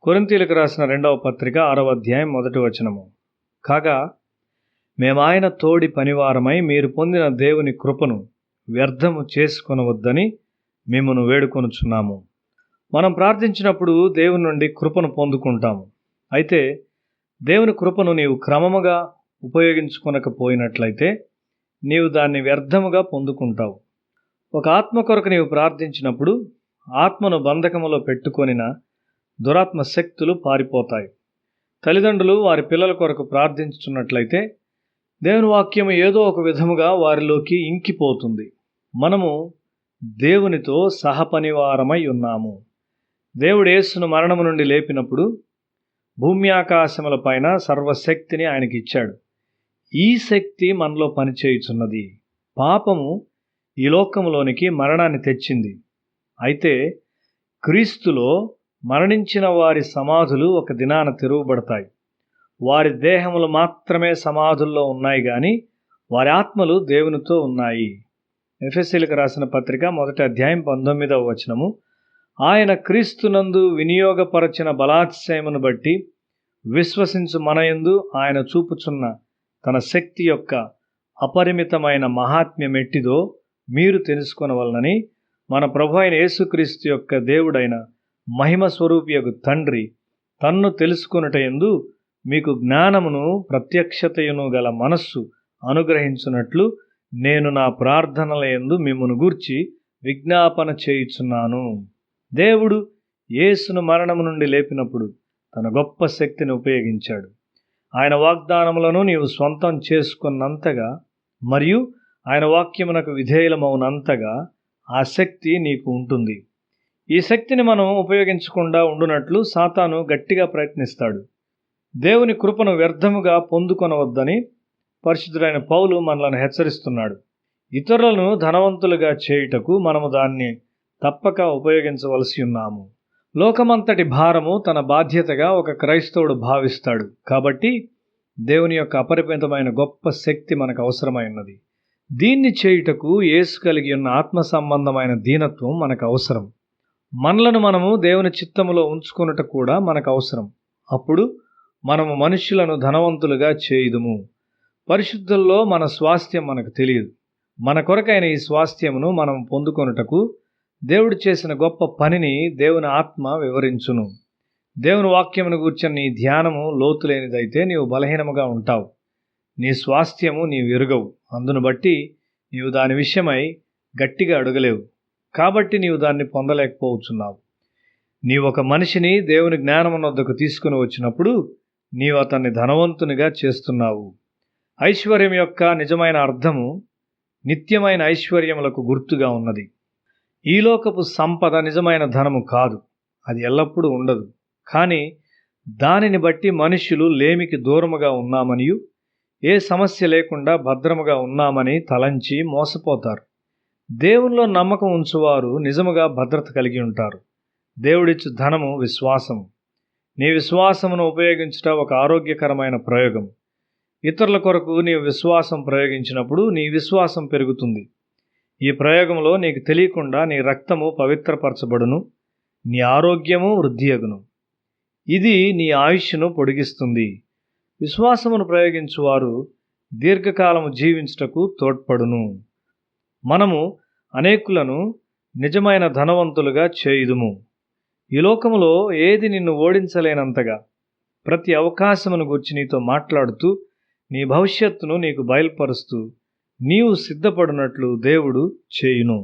కొరింథీయులకు రాసిన 2వ పత్రిక 6వ అధ్యాయం 1వ వచనము. కాగా మేమాయన తోడి పనివారమై మీరు పొందిన దేవుని కృపను వ్యర్థము చేసుకొనవద్దని మిమ్మును వేడుకొనుచున్నాము. మనం ప్రార్థించినప్పుడు దేవుని నుండి కృపను పొందుకుంటాము. అయితే దేవుని కృపను నీవు క్రమముగా ఉపయోగించుకొనకపోయినట్లయితే నీవు దాన్ని వ్యర్థముగా పొందుకుంటావు. ఒక ఆత్మ కొరకు నీవు ప్రార్థించినప్పుడు ఆత్మను బంధకములో పెట్టుకొనిన దురాత్మ శక్తులు పారిపోతాయి. తల్లిదండ్రులు వారి పిల్లల కొరకు ప్రార్థించుతున్నట్లయితే దేవుని వాక్యము ఏదో ఒక విధముగా వారిలోకి ఇంకిపోతుంది. మనము దేవునితో సహపనివారమై ఉన్నాము. దేవుడు యేసును మరణము నుండి లేపినప్పుడు భూమి ఆకాశముల పైన సర్వశక్తిని ఆయనకి ఇచ్చాడు. ఈ శక్తి మనలో పనిచేయుచున్నది. పాపము ఈ లోకములోనికి మరణాన్ని తెచ్చింది. అయితే క్రీస్తులో మరణించిన వారి సమాధులు ఒక దినాన తెరువబడతాయి. వారి దేహములు మాత్రమే సమాధుల్లో ఉన్నాయి కానీ వారి ఆత్మలు దేవునితో ఉన్నాయి. ఎఫెసీయులకు రాసిన పత్రిక 1వ అధ్యాయం 19వ వచనము. ఆయన క్రీస్తునందు వినియోగపరచిన బలాతిశయమును బట్టి విశ్వసించు మనయందు ఆయన చూపుచున్న తన శక్తి యొక్క అపరిమితమైన మహాత్మ్యమెట్టిదో మీరు తెలుసుకొనవలనని మన ప్రభు అయిన యేసుక్రీస్తు యొక్క దేవుడైన మహిమ స్వరూపియగు తండ్రి తన్ను తెలుసుకొనుటయందు మీకు జ్ఞానమును ప్రత్యక్షతయును గల మనస్సు అనుగ్రహించున్నట్లు నేను నా ప్రార్థనల యందు మిమ్మును గూర్చి విజ్ఞాపన చేయుచున్నాను. దేవుడు యేసును మరణము నుండి లేపినప్పుడు తన గొప్ప శక్తిని ఉపయోగించాడు. ఆయన వాగ్దానములను నీవు స్వంతం చేసుకున్నంతగా మరియు ఆయన వాక్యమునకు విధేయులమవునంతగా ఆ శక్తి నీకు ఉంటుంది. ఈ శక్తిని మనం ఉపయోగించకుండా ఉండునట్లు సాతాను గట్టిగా ప్రయత్నిస్తాడు. దేవుని కృపను వ్యర్థముగా పొందుకొనవద్దని పరిశుద్ధుడైన పౌలు మనలను హెచ్చరిస్తున్నాడు. ఇతరులను ధనవంతులుగా చేయుటకు మనము దాన్ని తప్పక ఉపయోగించవలసి ఉన్నాము. లోకమంతటి భారము తన బాధ్యతగా ఒక క్రైస్తవుడు భావిస్తాడు. కాబట్టి దేవుని యొక్క అపరిమితమైన గొప్ప శక్తి మనకు అవసరమై ఉన్నది. దీన్ని చేయుటకు యేసు కలిగి ఉన్న ఆత్మ సంబంధమైన దీనత్వం మనకు అవసరం. మనలను మనము దేవుని చిత్తములో ఉంచుకొనుట కూడా మనకు అవసరం. అప్పుడు మనము మనుష్యులను ధనవంతులుగా చేయుదుము. పరిశుద్ధుల్లో మన స్వాస్థ్యం మనకు తెలియదు. మన కొరకైన ఈ స్వాస్థ్యమును మనం పొందుకొనుటకు దేవుడు చేసిన గొప్ప పనిని దేవుని ఆత్మ వివరించును. దేవుని వాక్యమును గూర్చిన నీ ధ్యానము లోతులేనిదైతే నీవు బలహీనముగా ఉంటావు. నీ స్వాస్థ్యము నీవు ఎరుగవు. అందును బట్టి నీవు దాని విషయమై గట్టిగా అడగలేవు. కాబట్టి నీవు దాన్ని పొందలేకపోవచ్చున్నావు. నీవు ఒక మనిషిని దేవుని జ్ఞానము వద్దకు తీసుకుని వచ్చినప్పుడు నీవు అతన్ని ధనవంతునిగా చేస్తున్నావు. ఐశ్వర్యం యొక్క నిజమైన అర్థము నిత్యమైన ఐశ్వర్యములకు గుర్తుగా ఉన్నది. ఈ లోకపు సంపద నిజమైన ధనము కాదు. అది ఎల్లప్పుడూ ఉండదు. కానీ దానిని బట్టి మనుష్యులు లేమికి దూరముగా ఉన్నామనియు ఏ సమస్య లేకుండా భద్రముగా ఉన్నామని తలంచి మోసపోతారు. దేవునిలో నమ్మకం ఉంచువారు నిజముగా భద్రత కలిగి ఉంటారు. దేవుడిచ్చు ధనము విశ్వాసము. నీ విశ్వాసమును ఉపయోగించుట ఒక ఆరోగ్యకరమైన ప్రయోగం. ఇతరుల కొరకు నీవు విశ్వాసం ప్రయోగించినప్పుడు నీ విశ్వాసం పెరుగుతుంది. ఈ ప్రయోగంలో నీకు తెలియకుండా నీ రక్తము పవిత్రపరచబడును, నీ ఆరోగ్యము వృద్ధియగును. ఇది నీ ఆయుష్ను పొడిగిస్తుంది. విశ్వాసమును ప్రయోగించువారు దీర్ఘకాలము జీవించుటకు తోడ్పడును. మనము అనేకులను నిజమైన ధనవంతులుగా చేయుదుము. ఈ లోకములో ఏది నిన్ను ఓడించలేనంతగా ప్రతి అవకాశమును గురించి నీతో మాట్లాడుతూ నీ భవిష్యత్తును నీకు బయలుపరుస్తూ నీవు సిద్ధపడినట్లు దేవుడు చేయును.